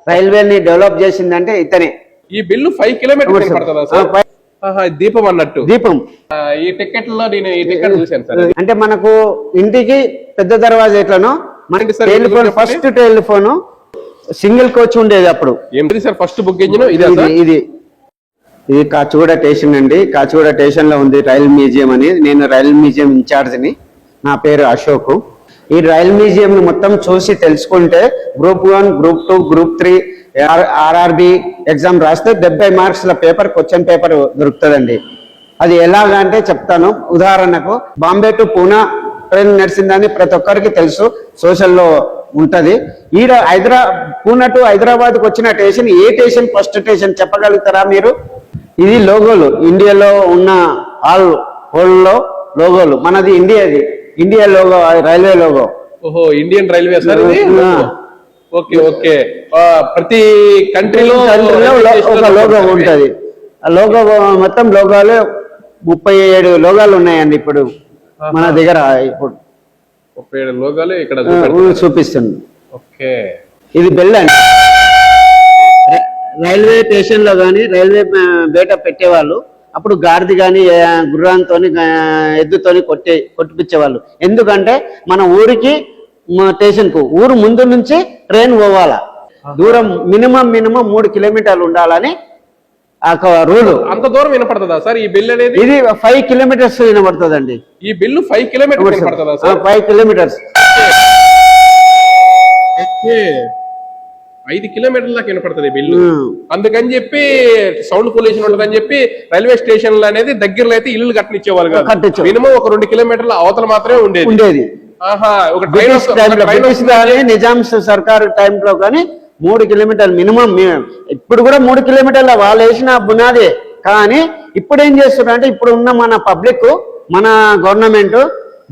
రైల్వేని develop చేసిందంటే ఇతనే. ఈ బిల్లు 5 కిలోమీటర్స్ పడుతుందా సార్? దీపం అన్నట్టు. దీపం. ఈ టికెట్ లో నేను ఈ టికెట్ చూశాను సార్. అంటే మనకు ఇంటికి పెద్ద దర్వాజా ఎట్లనో మనకి telephone, first telephone single coach ఉండేది అప్పుడు. ఏంటి సార్ ఫస్ట్ బుక్ ఇంజిన్? ఇది కాచిగూడ స్టేషన్ అండి. కాచిగూడ స్టేషన్ లో ఉంది రైల్ మ్యూజియం అని. నేను రైల్ మ్యూజియం ఇన్ఛార్జిని. నా పేరు అశోక్. ఈ రైల్ మ్యూజియం మొత్తం చూసి తెలుసుకుంటే group 1, group 2, group 3 RRB exam రాస్తే 70 మార్క్స్ల పేపర్, క్వశ్చన్ పేపర్ దొరుకుతుందండి. అది ఎలాగంటే చెప్తాను. ఉదాహరణకు బాంబే టు పూనా ట్రైన్ నడిచిందని ప్రతి ఒక్కరికి తెలుసు, సోషల్లో ఉంటది. ఈ పూనా టు హైదరాబాద్కి వచ్చిన స్టేషన్ ఏ స్టేషన్ ఫస్ట్ స్టేషన్ చెప్పగలుగుతారా మీరు? ఇది లోగోలు, ఇండియాలో ఉన్న హోల్లో లోగోలు. మనది ఇండియా లోగో, రైల్వే లోగో. ఓహో, Indian railway sir. Okay okay. ప్రతి కంట్రీలో ఒక లోగో ఉంటది. ఆ లోగో మొత్తం లోగాలు 37 లోగాలు ఉన్నాయండి ఇప్పుడు మన దగ్గర. ఇప్పుడు 37 లోగాలు ఇక్కడ చూపిస్తుంది. ఓకే. ఇది బెల్ అండి. రైల్వే స్టేషన్ లో గానీ రైల్వే బేట పెట్టేవాళ్ళు అప్పుడు గాడిద గాని గుర్రాంతో ఎద్దుతోని కొట్టిపించేవాళ్ళు. ఎందుకంటే మన ఊరికి స్టేషన్ కు ఊరు ముందు నుంచి ట్రైన్ పోవాలా, దూరం మినిమం 3 కిలోమీటర్లు ఉండాలని రూల్. అంత దూరం వినపడుతుందా సార్ ఈ బిల్ అనేది? ఇది 5 కిలోమీటర్స్ వినపడుతుందండి. ఈ బిల్లు 5 కిలోమీటర్స్ పడుతుందా సార్? 5 కిలోమీటర్స్. 5 కిలోమీటర్ల దాకా వినపడుతుంది బిల్లు. అందుకని చెప్పి సౌండ్ పొల్యూషన్ ఉంటుందని చెప్పి రైల్వే స్టేషన్లు అనేది దగ్గరలో అయితే ఇల్లు కట్టనిచ్చేవాళ్ళు కాదు. మినిమం ఒక 2 కిలోమీటర్ల అవతల మాత్రమే ఉండేది. నిజాం సర్కార్ టైంలో కానీ 3 కిలోమీటర్లు మినిమం. ఇప్పుడు కూడా 3 కిలోమీటర్ల వాళ్ళు వేసిన బునాదే. కానీ ఇప్పుడు ఏం చేస్తున్నారు అంటే ఇప్పుడు ఉన్న మన పబ్లిక్, మన గవర్నమెంట్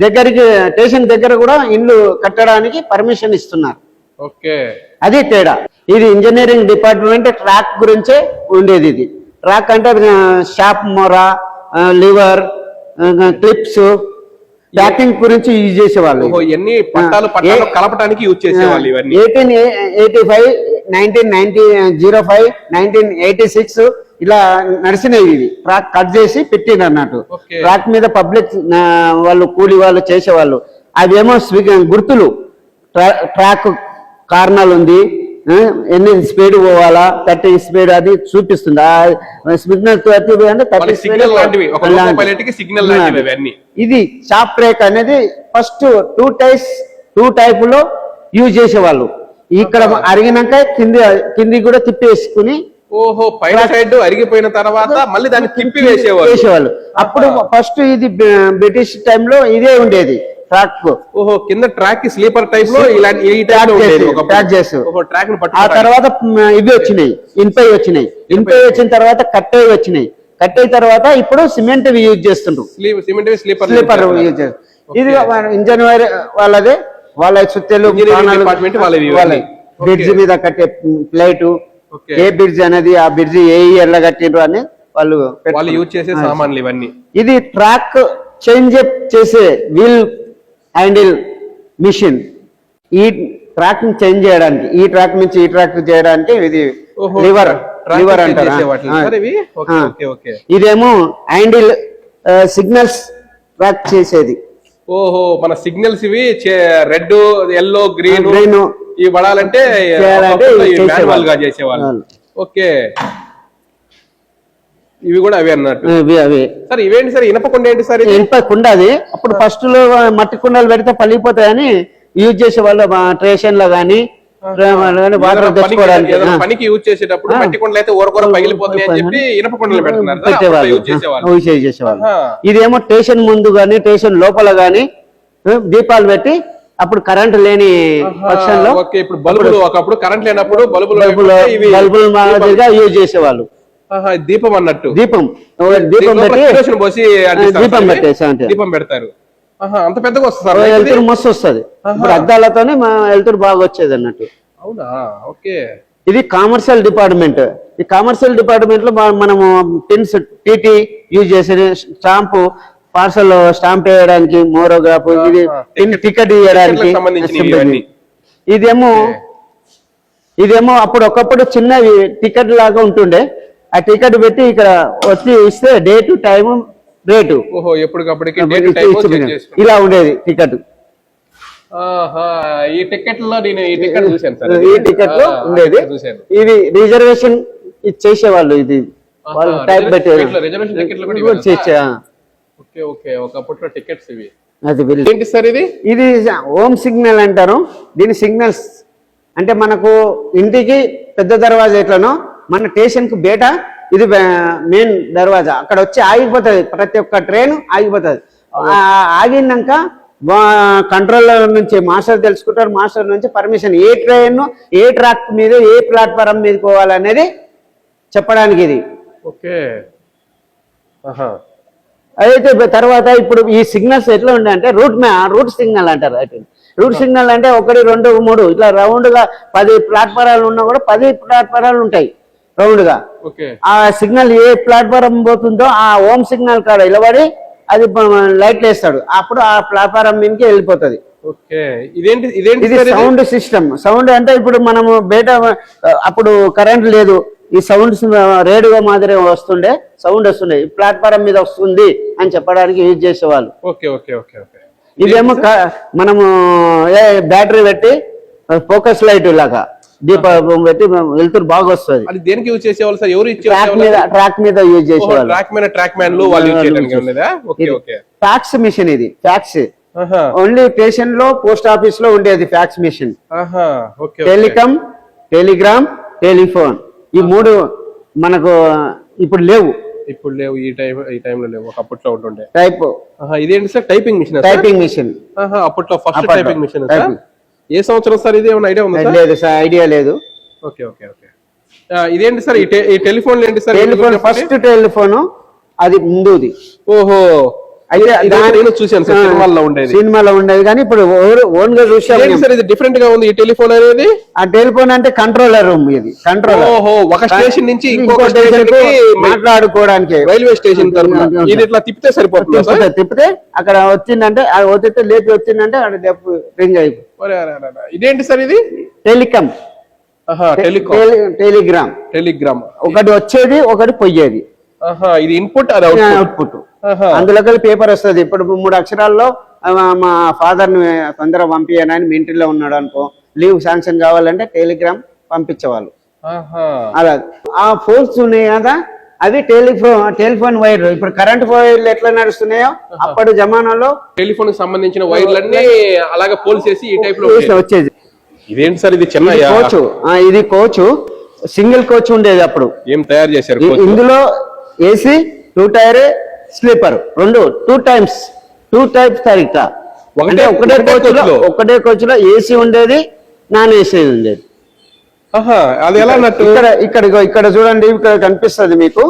దగ్గరికి స్టేషన్ దగ్గర కూడా ఇల్లు కట్టడానికి పర్మిషన్ ఇస్తున్నారు. ఓకే, అది తేడా. ఇది ఇంజనీరింగ్ డిపార్ట్మెంట్ ట్రాక్ గురించే ఉండేది. ఇది ట్రాక్ అంటే షాప్ మొరా, లివర్, క్లిప్స్, ప్యాకింగ్ గురించి యూజ్ చేసేవాళ్ళు. కలపడానికి యూజ్ చేసేవాళ్ళు. 1885, 1905, 1986 ఇలా నడిచినవి. ఇవి ట్రాక్ కట్ చేసి పెట్టింది అన్నట్టు. ట్రాక్ మీద పబ్లిక్ వాళ్ళు, కూలి వాళ్ళు చేసేవాళ్ళు. అవేమో గుర్తులు, ట్రాక్ కార్నల్ ఉంది, ఎన్ని స్పీడ్ పోవాలా, 30 స్పీడ్ అది చూపిస్తుంది. సిగ్నల్ 30 అంటే 30 స్పీడ్. ఇది షాప్ బ్రేక్ అనేది ఫస్ట్ 2 టైపులో యూజ్ చేసేవాళ్ళు. ఇక్కడ అరిగినాక కింది కూడా తిప్పి వేసుకుని. ఓహో, పైన సైడ్ అరిగిపోయిన తర్వాత మళ్ళీ దాన్ని తిప్పి వేసేవాళ్ళు. అప్పుడు ఫస్ట్ ఇది బ్రిటిష్ టైంలో ఇదే ఉండేది ట్రాక్. ఓహో, కింద ట్రాక్ స్లీపర్ టైప్ లో ఆ తర్వాత ఇవి వచ్చినాయి, ఇన్పై వచ్చినాయి. ఇన్పై వచ్చిన తర్వాత కట్టేవి వచ్చినాయి. కట్టే తర్వాత ఇప్పుడు సిమెంట్ యూజ్ చేస్తుండ్రు. స్లీపర్ యూజ్ చేస్తారు. ఇది ఇంజన్ వాళ్ళదే, వాళ్ళ చుట్టూ బ్రిడ్జ్ మీద కట్టే ప్లేటు, ఏ బ్రిడ్జ్ అనేది, ఆ బ్రిడ్జ్ ఏ ఇయర్ లో కట్టిండ్రు అని వాళ్ళు యూజ్ చేసే సామాన్లు ఇవన్నీ. ఇది ట్రాక్ చేంజ్ చేసే వీల్ హ్యాండిల్ మిషన్. ఈ ట్రాక్ చేంజ్ చేయడానికి, ఈ ట్రాక్ నుంచి ఈ ట్రాక్ చేయడానికి ఇది లివర్ అంటారు. ఇదేమో హ్యాండిల్ సిగ్నల్స్ ట్రాక్ చేసేది. ఓహో, మన సిగ్నల్స్ ఇవి రెడ్, ఎల్లో, గ్రీన్ ఇవి పడాలంటే చేసేవాళ్ళు. ఓకే, ఇవి కూడా అవే అన్నట్టు. సార్ ఇవేంటి సార్? ఇనప కుండ ఏంటి సార్? ఇనప కుండ. అది అప్పుడు ఫస్ట్ లో మట్టి కుండలు పెడితే పలిగిపోతాయని యూజ్ చేసేవాళ్ళు. స్టేషన్ లో గానీ వాటర్ తెచ్చుకోవడానికి, పనికి యూజ్ చేసేటప్పుడు మట్టి కుండలు అయితే ఊరకూర పగిలిపోతాయి అని చెప్పి ఇనప కుండలు యూజ్ చేసేవాళ్ళు. ఇదేమో స్టేషన్ ముందు గానీ స్టేషన్ లోపల గానీ దీపాలు పెట్టి, అప్పుడు కరెంట్ లేని పక్షంలో ఇప్పుడు బల్బులు, ఒకప్పుడు కరెంట్ లేనప్పుడు బల్బులు మాదిరిగా యూజ్ చేసేవాళ్ళు. దీపం అన్నట్టు. దీపం దీపం పెడతారు. అంత పెద్దగా వస్తుంది, వెళ్తురు మస్తు వస్తుంది. ఇప్పుడు అద్దాలతోనే వెళ్తురు బాగా వచ్చేది అన్నట్టు. అవునా? ఓకే. ఇది కామర్షియల్ డిపార్ట్మెంట్. ఈ కామర్షియల్ డిపార్ట్మెంట్ లో మనము పిన్స్, టీటీ యూజ్ చేసేది, స్టాంపు, పార్సల్ స్టాంప్ వేయడానికి, మోరోగ్రాఫ్, ఇది టికెట్ ఇవ్వడానికి. ఇదేమో ఇదేమో అప్పుడు ఒకప్పుడు చిన్నవి టికెట్ లాగా ఉంటుండే, ఆ టికెట్ పెట్టి ఇక్కడ వచ్చి ఇస్తే డేటు టైము రేటు ఓహో ఎప్పటికప్పటికి డేట్ టైం చేంజ్ చేసుకో ఇలా ఉండేది టికెట్. ఆహా ఈ టికెట్ లో నేను ఈ టికెట్ చూశాను సార్ ఈ టికెట్ లో ఉండేది. చూశాను ఇది రిజర్వేషన్ చేసేవాళ్ళు, ఇది వాళ్ళు టైప్ పెట్టేది. రిజర్వేషన్ టికెట్ లో కూడా చేసా. ఓకే ఓకే ఒకప్పట్లో టికెట్స్ ఇవి. అది ఏంటి సార్ ఇది? ఇది హోమ్ సిగ్నల్ అంటారు దీని. సిగ్నల్స్ అంటే మనకు ఇంటికి పెద్ద దర్వాజా ఎట్లనో మన స్టేషన్ కు బేట ఇది మెయిన్ దర్వాజా. అక్కడ వచ్చి ఆగిపోతుంది, ప్రతి ఒక్క ట్రైన్ ఆగిపోతుంది. ఆగినాక కంట్రోలర్ నుంచి మాస్టర్ తెలుసుకుంటారు, మాస్టర్ నుంచి పర్మిషన్ ఏ ట్రైన్ ఏ ట్రాక్ మీద ఏ ప్లాట్ఫారం మీద పోవాలనేది చెప్పడానికి ఇది. ఓకే అయితే తర్వాత ఇప్పుడు ఈ సిగ్నల్స్ ఎట్లా ఉంటాయంటే రూట్ సిగ్నల్ అంటారు. అయితే రూట్ సిగ్నల్ అంటే 1, 2, 3 ఇట్లా రౌండ్ గా 10 ప్లాట్ఫారాలు ఉన్నా కూడా 10 ప్లాట్ఫారాలు ఉంటాయి రౌండ్ గా. ఆ సిగ్నల్ ఏ ప్లాట్ఫారం పోతుందో ఆ హోమ్ సిగ్నల్ కాడ నిలబడి అది లైట్లు వేస్తాడు, అప్పుడు ఆ ప్లాట్ఫారం మీదకి వెళ్ళిపోతుంది. ఇది సౌండ్ సిస్టమ్. సౌండ్ అంటే ఇప్పుడు మనము బయట అప్పుడు కరెంట్ లేదు, ఈ సౌండ్స్ రేడియో మాదిరి వస్తుండే, సౌండ్ వస్తుండే, ప్లాట్ఫారం మీద వస్తుంది అని చెప్పడానికి యూజ్ చేసేవాళ్ళు. ఇదేమో మనము బ్యాటరీ పెట్టి ఫోకస్ లైట్ లాగా దీపం పెట్టి వెళ్తురు బాగా వస్తుంది. అది దేనికి యూజ్ చేసేవాళ్ళు సార్? ఎవరు ట్రాక్ మీద యూజ్ చేసేవాళ్ళు. ఫ్యాక్స్ మిషన్ ఇది. ఫ్యాక్స్ ఓన్లీ స్టేషన్ లో పోస్ట్ ఆఫీస్ లో ఉండేది fax machine. Telecom, telegram, telephone ఈ 3 మనకు ఇప్పుడు లేవు. ఈ టైంలో లేవు, అప్పట్లో ఉంటుండే. టైప్ ఇదేంటి sir? Typing machine. Typing machine అప్పట్లో ఫస్ట్ టైపింగ్ మిషన్. ఏ సంవత్సరం సార్ ఇది? ఏమైనా ఐడియా ఉందా? లేదు సార్, ఐడియా లేదు. Okay okay okay. ఇదేంటి సార్? ఈ టెలిఫోన్ ఏంటి సార్? టెలిఫోన్ ఫస్ట్ టెలిఫోన్ అది ముందుది. ఓహో అయితే నేను చూశాను సార్, సినిమాలో ఉండేది కానీ ఇప్పుడు ఓన్ గా చూసాను సార్. ఇది డిఫరెంట్ గా ఉంది ఈ టెలిఫోన్ అనేది. ఆ టెలిఫోన్ అంటే కంట్రోలర్ రూమ్, ఇది కంట్రోలర్. ఓహో ఒక స్టేషన్ నుంచి ఇంకొక స్టేషన్ కి మాట్లాడుకోవడానికి రైల్వే స్టేషన్ ఇది ఇట్లా తిప్పితే సరిపోతుంది. తిప్పితే అక్కడ వచ్చిందంటే వచ్చితే లేపి వచ్చిందంటే అక్కడ రింగ్ అయిపోయి. ఇదేంటి సార్ ఇది? Telecom, Telegram. టెలిగ్రామ్ ఒకటి వచ్చేది, ఒకటి పోయేది. ఇది ఇన్పుట్, అది అవుట్పుట్. అందులో పేపర్ వస్తుంది. ఇప్పుడు 3 అక్షరాల్లో మా ఫాదర్ ని తొందరగా పంపించానని మిలిటరీలో ఉన్నాడు అనుకో, లీవ్ శాంక్షన్ కావాలంటే టెలిగ్రామ్ పంపించేవాళ్ళు. అలా ఆ ఫోన్స్ ఉన్నాయి కదా, అవి టెలిఫోన్ వైర్. ఇప్పుడు కరెంట్ వైర్లు ఎట్లా నడుస్తున్నాయో అప్పటి జమానాలో టెలిఫోన్ కి సంబంధించిన వైర్లన్నీ అలాగే పోల్స్ చేసి ఈ టైప్ లో వచ్చేది. ఇదేంటి సార్? ఇది చిన్న కోచ్. ఇది కోచ్, సింగిల్ కోచ్ ఉండేది అప్పుడు. ఏం తయారు చేశారు? ఇందులో ఏసీ, 2 టైర్, స్లీపర్ 2 టైప్స్ తరిక. ఒకటే కోచ్ లో ఏసీ ఉండేది, నాన్ ఏసీ ఉండేది. అది ఎలా? ఇక్కడ చూడండి, ఇక్కడ కనిపిస్తుంది మీకు.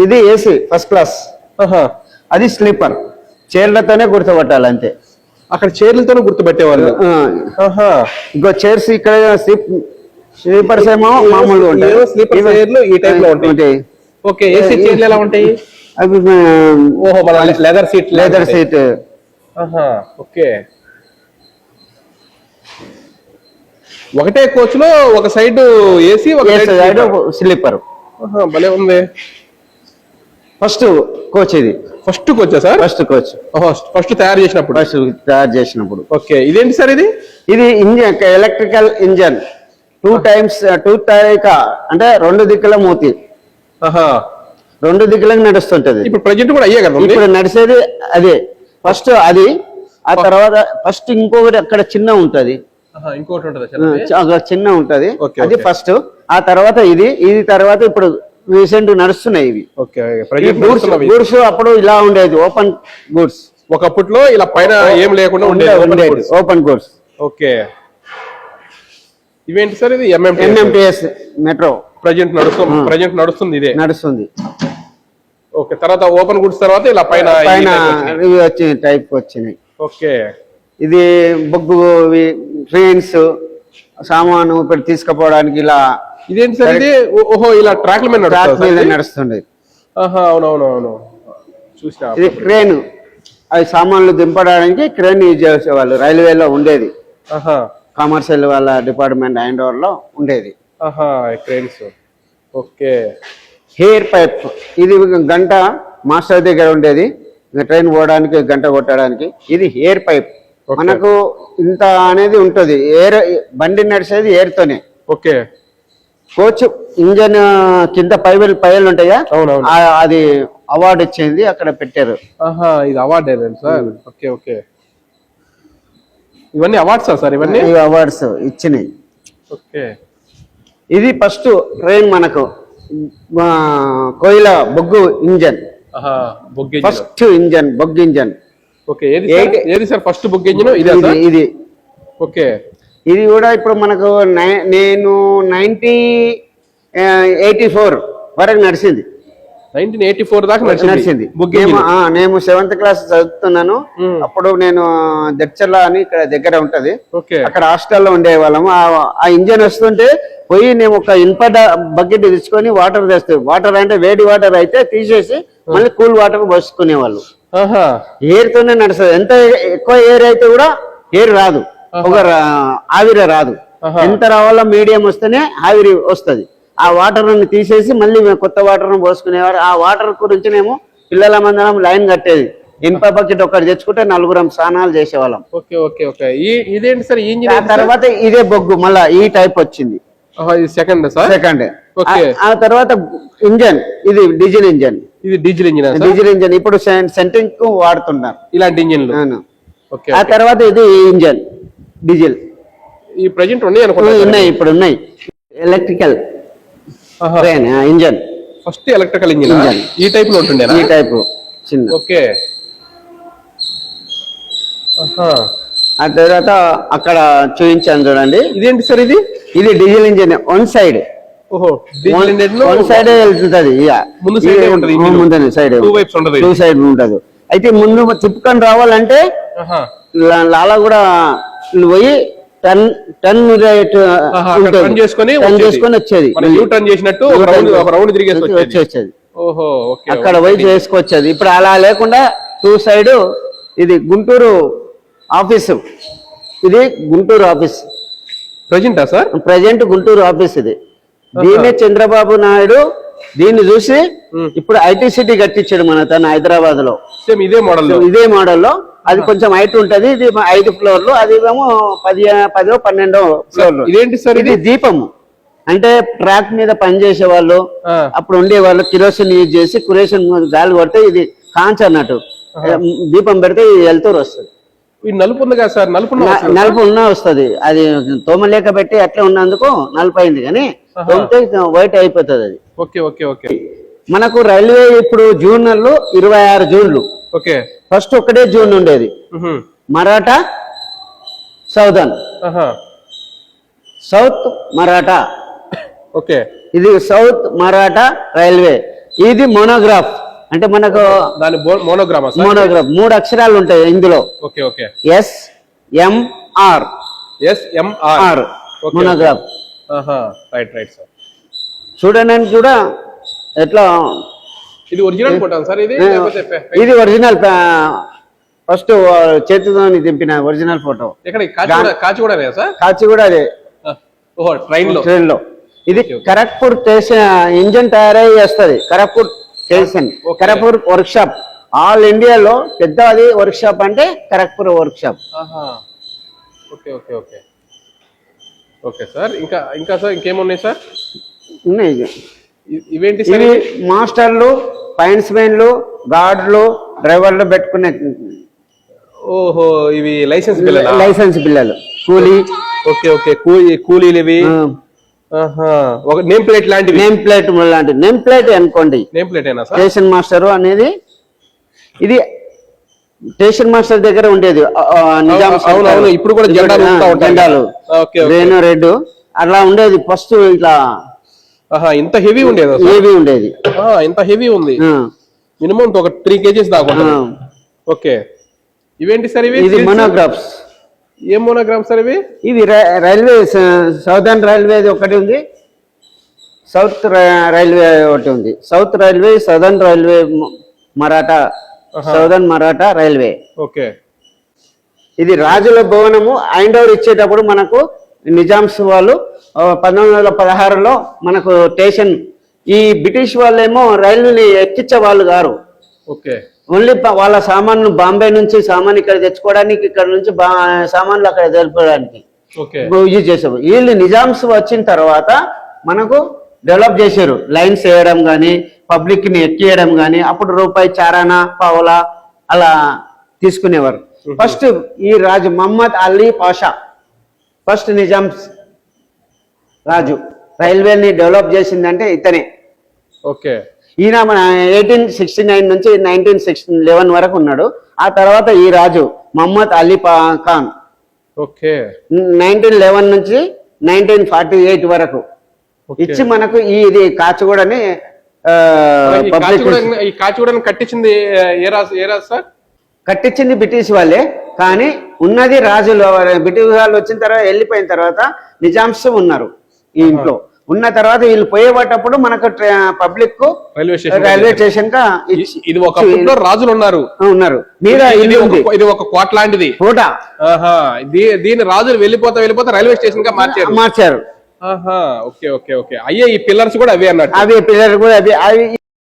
ఇది ఏసీ ఫస్ట్ క్లాస్, అది స్లీపర్. చైర్లతోనే గుర్తుపట్టాలి అంతే. అక్కడ చైర్లతోనే గుర్తుపెట్టేవాళ్ళు. ఇంకో చైర్స్ ఇక్కడ స్లీపర్స్ ఏమో మామూలుగా ఉంటాయి. స్లీపర్ చైర్లు ఈ టైప్ లో ఉంటాయి. ఓకే. ఏసీ చైర్లు ఎలా ఉంటాయి? అవి ఓహో మన లెదర్ సీట్. ఓకే. ఒకటే కోచ్ లో ఒక సైడ్ ఏసీ, ఒక సైడ్ స్లీపర్. భలే ఉంది. ఫస్ట్ కోచ్ ఇది. First coach sir? First coach. First తయారు చేసినప్పుడు. ఓకే. ఇదేంటి సార్? ఇది ఇంజన్, ఎలక్ట్రికల్ ఇంజన్. 2 టైర్ అంటే 2 దిక్కుల మూతి, 2 దిక్కులకు నడుస్తుంటది. ఇప్పుడు ప్రజెంట్ కూడా అయ్యే కదా ఇప్పుడు నడిచేది అదే. ఫస్ట్ అది, ఆ తర్వాత ఫస్ట్ ఇంకొకటి అక్కడ చిన్న ఉంటది, ఇంకోటి ఉంటది, చిన్న ఉంటది, అది ఫస్ట్. ఆ తర్వాత ఇది తర్వాత ఇప్పుడు రీసెంట్ నడుస్తున్నాయి ఇవి. గూడ్స్ అప్పుడు ఇలా ఉండేది, ఓపెన్ గూడ్స్. ఒకప్పట్లో ఇలా పైన ఏం లేకుండా ఉండేది, ఓపెన్ గూడ్స్. ఓకే. ఇవేంటి సార్? ఇది ఎంఎంటీఎస్ మెట్రో ప్రజెంట్ నడుస్తుంది. ఇదే నడుస్తుంది. ఓకే. తర్వాత ఓపెన్ గుడ్స్ తర్వాత ఇలా పైన టైప్ వచ్చినాయి. ఓకే. ఇది బొగ్గు ట్రైన్స్ సామాను ఇప్పుడు తీసుకుపోవడానికి ఇలా. ఇదేంటి సార్? ఇది ఓహో ఇలా ట్రాక్ మీద నడుస్తుండే. అవునవునవును చూసా. ఇది క్రేన్, అవి సామాన్లు దింపడానికి క్రేన్ యూజ్ చేసేవాళ్ళు. రైల్వేలో ఉండేది కామర్షియల్ వాళ్ళ డిపార్ట్మెంట్ హ్యాండ్ ఓవర్ లో ఉండేది. ఆహా క్రెయిన్స్. ఓకే. హెయిర్ పైప్ ఇది గంట మాస్టర్ దగ్గర ఉండేది, ట్రైన్ పోవడానికి గంట కొట్టడానికి. ఇది హెయిర్ పైప్. మనకు ఇంత అనేది ఉంటుంది, ఎయిర్ బండి నడిచేది ఎయిర్ తోనే. ఓకే. కోచ్ ఇంజన్ కింద పైలు ఉంటాయా, అవునవును, అది అవార్డు ఇచ్చింది అక్కడ పెట్టారు. ఆహా ఇది అవార్డు సార్. Okay okay. ఇవన్నీ అవార్డ్సా సార్? ఇవన్నీ అవార్డ్స్ ఇచ్చినాయి. ఓకే. ఇది ఫస్ట్ ట్రైన్ మనకు కోయిల బొగ్గు ఇంజన్, ఫస్ట్ ఇంజన్ బొగ్గు ఇంజన్. ఓకే. ఏది సార్ ఫస్ట్ బొగ్గు ఇంజన్? ఇది. ఓకే. ఇది కూడా ఇప్పుడు మనకు నేను 1984 వరకు నడిచింది. 1984 దాకా నడిచింది. నేను 7th క్లాస్ చదువుతున్నాను అప్పుడు. నేను దెచ్చర్ల అని ఇక్కడ దగ్గర ఉంటది, అక్కడ హాస్టల్లో ఉండేవాళ్ళము. ఆ ఇంజన్ వస్తుంటే పోయి నేను ఒక ఇనుప బకెట్ తెచ్చుకొని వాటర్ తెస్తాను. వాటర్ అంటే వేడి వాటర్ అయితే తీసేసి మళ్ళీ కూల్ వాటర్ పోసుకునే వాళ్ళు. ఎయిర్ తోనే నడుస్తుంది. ఎంత ఎక్కువ ఎయిర్ అయితే కూడా ఎయిర్ రాదు, ఒక ఆవిరి రాదు. ఎంత రావాలో మీడియం వస్తేనే ఆవిరి వస్తుంది. ఆ వాటర్ తీసేసి మళ్ళీ కొత్త వాటర్ పోసుకునేవారు. ఆ వాటర్ గురించినేమో పిల్లల మందరం లైన్ కట్టేది. ఇనుప బకెట్ ఒకటి తెచ్చుకుంటే 4 స్నానాలు చేసేవాళ్ళం. Okay okay okay. ఇదేంటి సార్ ఇంజిన్? ఆ తర్వాత ఇదే బొగ్గు మళ్ళా ఈ టైప్ వచ్చింది. సెకండ్. ఆ తర్వాత ఇంజన్ ఇది డీజిల్ ఇంజన్. ఇది డీజిల్ ఇంజిన్. డీజిల్ ఇంజన్ ఇప్పుడు సెంట్రింగ్ కు వాడుతున్నారు ఇలాంటి ఇంజిన్లు. ఆ తర్వాత ఇది ఇంజన్ డీజిల్. ఈ ప్రెజెంట్ ఉన్నాయి ఇప్పుడు ఉన్నాయి. Electrical train engine. First electrical engine ఈ టైప్ లో ఉంటుండే. ఈ టైప్ చిన్న. ఓకే. ఆ తర్వాత అక్కడ చూపించాను చూడండి. ఇదేంటి సార్? ఇది డీజిల్ ఇంజిన్ వన్ సైడ్. ఓహో, వన్ సైడ్ వెళ్తుంది. ముందు సైడ్ టూ సైడ్ ఉంటది. అయితే ముందు తిప్పుకొని రావాలంటే లాలా కూడా పోయి టర్న్ చేసుకొని వచ్చేది. వచ్చేది అక్కడ పోయి చేసుకొచ్చేది. ఇప్పుడు అలా లేకుండా టూ సైడ్. ఇది గుంటూరు ఆఫీసు. ఇది గుంటూరు ఆఫీస్ ప్రజెంటా సార్? ప్రజెంట్ గుంటూరు ఆఫీస్ ఇది. దీన్నే చంద్రబాబు నాయుడు దీన్ని చూసి ఇప్పుడు ఐటీ సిటీ కట్టించాడు మన తన హైదరాబాద్ లో. సేమ్ ఇదే మోడల్లో. అది కొంచెం హైట్ ఉంటది. ఇది 5 ఫ్లోర్లు, అది ఏమో 10 12 ఫ్లోర్లు. ఇదేంటి సార్? ఇది దీపము. అంటే ట్రాక్ మీద పనిచేసే వాళ్ళు అప్పుడు ఉండే వాళ్ళు కిరోసిన్ యూజ్ చేసి కురేషన్ గాలి కొడితే ఇది కాంచ్ అన్నట్టు దీపం పెడితే వెళ్తూరు వస్తుంది. నలుపు ఉంది కదా సార్? నలుపు ఉన్నా వస్తుంది. అది తోమలేక పెట్టి అట్లా ఉన్నందుకు నలుపు అయింది, కానీ వైట్ అయిపోతుంది అది. Okay okay okay. మనకు రైల్వే ఇప్పుడు జూన్లు 26 జూన్లు. ఓకే. ఫస్ట్ ఒకటే జూన్ ఉండేది. Maratha southern, south Maratha. Okay. ఇది సౌత్ మరాఠా రైల్వే. ఇది మోనోగ్రాఫ్. అంటే మనకు మోనోగ్రాఫ్ 3 అక్షరాలు ఉంటాయి ఇందులో. Okay okay. SMR monograph. Right right sir. చూడడానికి కూడా ఎట్లా. ఇది ఒరిజినల్ ఫోటో సార్? ఇది ఒరిజినల్. ఫస్ట్ చేతితో దింపిన original photo. Kacheguda sir? Kacheguda అదే ట్రైన్ లో. ఇది ఖరగ్పూర్ స్టేషన్ ఇంజన్ తయారై చేస్తుంది. Kharagpur station, Kharagpur work shop. All ఇండియాలో పెద్దది వర్క్ షాప్ అంటే Kharagpur work shop. Okay okay okay okay sir. ఇంకా సార్ ఇంకేమున్నాయి సార్? ఉన్నాయి. ఇవేంటి? ఇవి మాస్టర్లు, ఫైన్స్మెన్లు, గార్డులు, డ్రైవర్లు పెట్టుకునే. ఓహో, ఇవి లైసెన్స్ పిల్లలు కూలీ. Okay okay. కూలీలు ఇవి. ఒక నేమ్ ప్లేట్ లాంటివి. నేమ్ ప్లేట్ అనుకోండి. నేమ్ ప్లేట్ ఏనా సార్? స్టేషన్ మాస్టర్ అనేది. ఇది స్టేషన్ మాస్టర్ దగ్గర ఉండేది. ఇప్పుడు కూడా జెండాలు రెడ్ అట్లా ఉండేది. ఫస్ట్ ఇట్లా ఇంత హెవీ ఉండేది. ఇంత హెవీ ఉంది. మినిమం ఒక 3 kgs దాకా. ఓకే. ఇవేంటి సార్? ఇది మోనోగ్రాఫ్స్. ఏం మోనోగ్రాఫ్ సార్ ఇవి? ఇది రైల్వే సౌదర్న్ రైల్వే ఒకటి ఉంది, సౌత్ రైల్వే ఒకటి ఉంది. South railway, southern railway, Maratha, southern Maratha railway. Okay. ఇది రాజుల భవనము హ్యాండ్ ఓవర్ ఇచ్చేటప్పుడు మనకు నిజాంస్ వాళ్ళు 1916లో మనకు స్టేషన్, ఈ బ్రిటిష్ వాళ్ళేమో రైలుని ఎక్కించే వాళ్ళు గారు. ఓకే. ఓన్లీ వాళ్ళ సామాన్లు బాంబే నుంచి సామాన్ ఇక్కడ తెచ్చుకోవడానికి, ఇక్కడ నుంచి సామాన్లు అక్కడ జరుపుకోవడానికి ఓకే యూజ్ చేసారు. వీళ్ళు నిజాంస్ వచ్చిన తర్వాత మనకు డెవలప్ చేశారు. లైన్స్ వేయడం కానీ, పబ్లిక్ ని ఎక్కియడం కానీ, అప్పుడు రూపాయి చారానా పావులా అలా తీసుకునేవారు. ఫస్ట్ ఈ రాజు మహమ్మద్ అలీ పాషా ఫస్ట్ నిజాంస్ రాజు రైల్వేని డెవలప్ చేసిందంటే ఇతనే. ఓకే. ఈయన మన 1869 నుంచి 1911 వరకు ఉన్నాడు. ఆ తర్వాత ఈ రాజు మహమ్మద్ అలీ ఖాన్ ఓకే 1911 నుంచి 1948 వరకు ఇచ్చి మనకు ఇది కాచిగూడని ఈ కాచిగూడని కట్టించింది ఏ రాజు సార్? కట్టించింది బ్రిటిష్ వాళ్ళే, కానీ ఉన్నది రాజులు. బ్రిటిష్ వాళ్ళు వచ్చిన తర్వాత వెళ్ళిపోయిన తర్వాత నిజాంస్ ఉన్నారు ఈ ఇంట్లో. ఉన్న తర్వాత వీళ్ళు పోయేటప్పుడు మనకు పబ్లిక్ రైల్వే స్టేషన్ గా ఇది ఒక రాజులు ఉన్నారు మీద ఇది ఒక కోట లాంటిది కోట. దీని రాజులు వెళ్ళిపోతా రైల్వే స్టేషన్ గా మార్చారు. Okay okay okay. అయ్యే ఈ పిల్లర్స్ కూడా అవే అన్నట్టు. అవి పిల్లర్ కూడా అవి